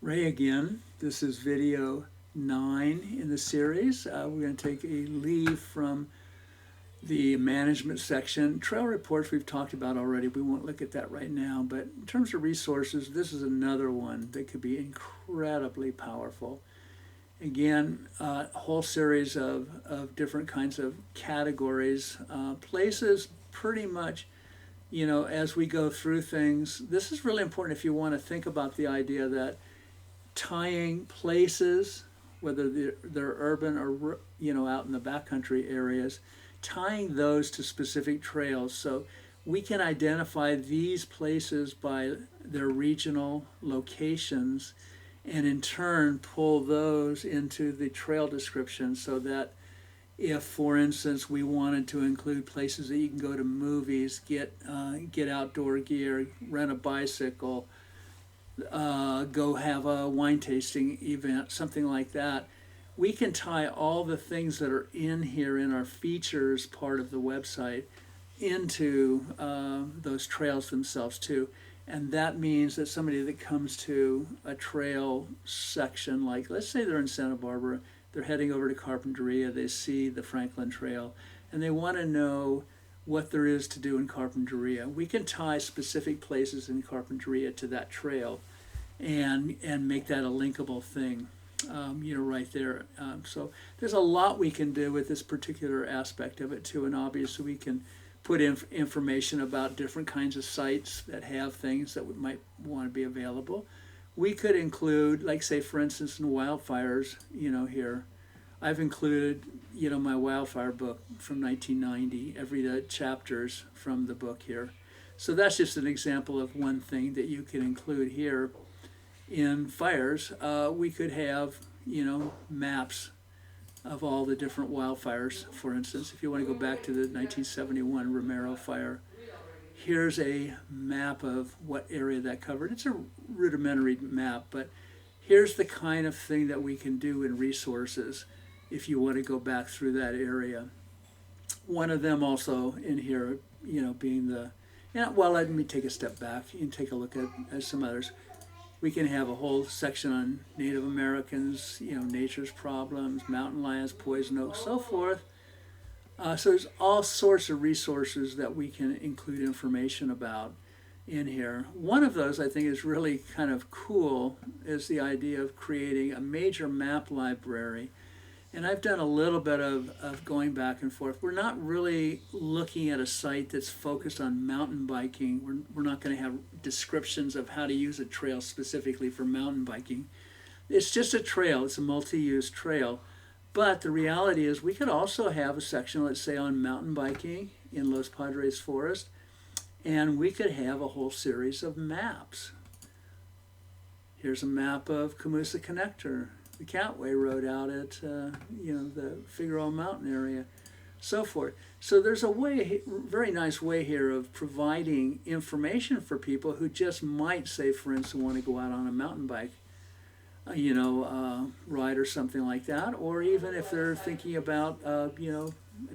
Ray again. This is video 9 in the series. We're going to take a leave from the management section. Trail reports we've talked about already. We won't look at that right now. But in terms of resources, this is another one that could be incredibly powerful. Again, a whole series of different kinds of categories, places pretty much, as we go through things. This is really important if you want to think about the idea that tying places, whether they're urban or out in the backcountry areas, tying those to specific trails. So we can identify these places by their regional locations and in turn pull those into the trail description so that if, for instance, we wanted to include places that you can go to movies, get outdoor gear, rent a bicycle, go have a wine tasting event, something like that, we can tie all the things that are in here in our features part of the website into those trails themselves too. And that means that somebody that comes to a trail section, like let's say they're in Santa Barbara, they're heading over to Carpinteria, they see the Franklin Trail, and they want to know what there is to do in Carpinteria. We can tie specific places in Carpinteria to that trail and make that a linkable thing, right there. So there's a lot we can do with this particular aspect of it too, and obviously we can put in information about different kinds of sites that have things that we might want to be available. We could include, like say for instance in wildfires, here, I've included, my wildfire book from 1990, every chapters from the book here. So that's just an example of one thing that you can include here. In fires, we could have, maps of all the different wildfires. For instance, if you want to go back to the 1971 Romero fire, here's a map of what area that covered. It's a rudimentary map, but here's the kind of thing that we can do in resources if you want to go back through that area. One of them also in here, being the, well, let me take a step back and take a look at some others. We can have a whole section on Native Americans, nature's problems, mountain lions, poison oak, so forth. So there's all sorts of resources that we can include information about in here. One of those I think is really kind of cool is the idea of creating a major map library. And I've done a little bit of going back and forth. We're not really looking at a site that's focused on mountain biking. We're not going to have descriptions of how to use a trail specifically for mountain biking. It's just a trail. It's a multi-use trail. But the reality is we could also have a section, let's say, on mountain biking in Los Padres Forest, and we could have a whole series of maps. Here's a map of Camusa Connector, the Catway Road out at the Figueroa Mountain area, so forth. So there's a way, very nice way here of providing information for people who just might say, for instance, want to go out on a mountain bike, ride or something like that, or even if they're thinking about, a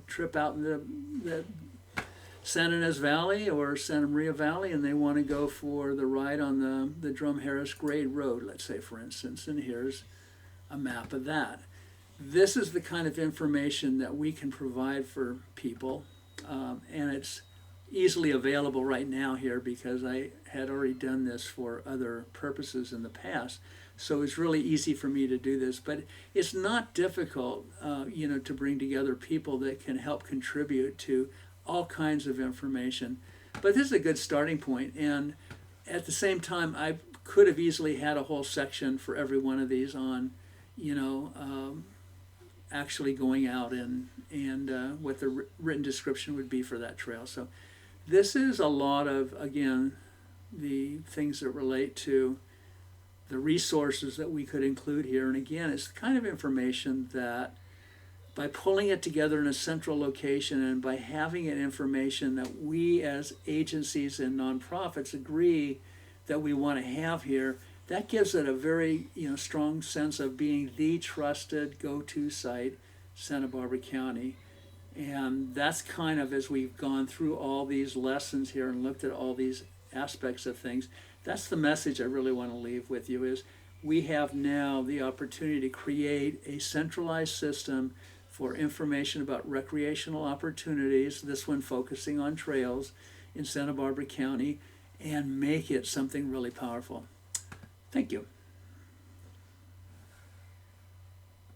trip out in the Santa Ynez Valley or Santa Maria Valley, and they want to go for the ride on the Drum Harris Grade Road, let's say, for instance, and here's a map of that. This is the kind of information that we can provide for people, and it's easily available right now here because I had already done this for other purposes in the past. So it's really easy for me to do this, but it's not difficult, to bring together people that can help contribute to all kinds of information. But this is a good starting point, and at the same time, I could have easily had a whole section for every one of these on, actually going out and what the written description would be for that trail. So this is a lot of, again, the things that relate to the resources that we could include here. And again, it's the kind of information that by pulling it together in a central location and by having it information that we as agencies and nonprofits agree that we want to have here, that gives it a very strong sense of being the trusted go-to site, Santa Barbara County. And that's kind of, as we've gone through all these lessons here and looked at all these aspects of things, that's the message I really want to leave with you is we have now the opportunity to create a centralized system for information about recreational opportunities, this one focusing on trails in Santa Barbara County, and make it something really powerful. Thank you.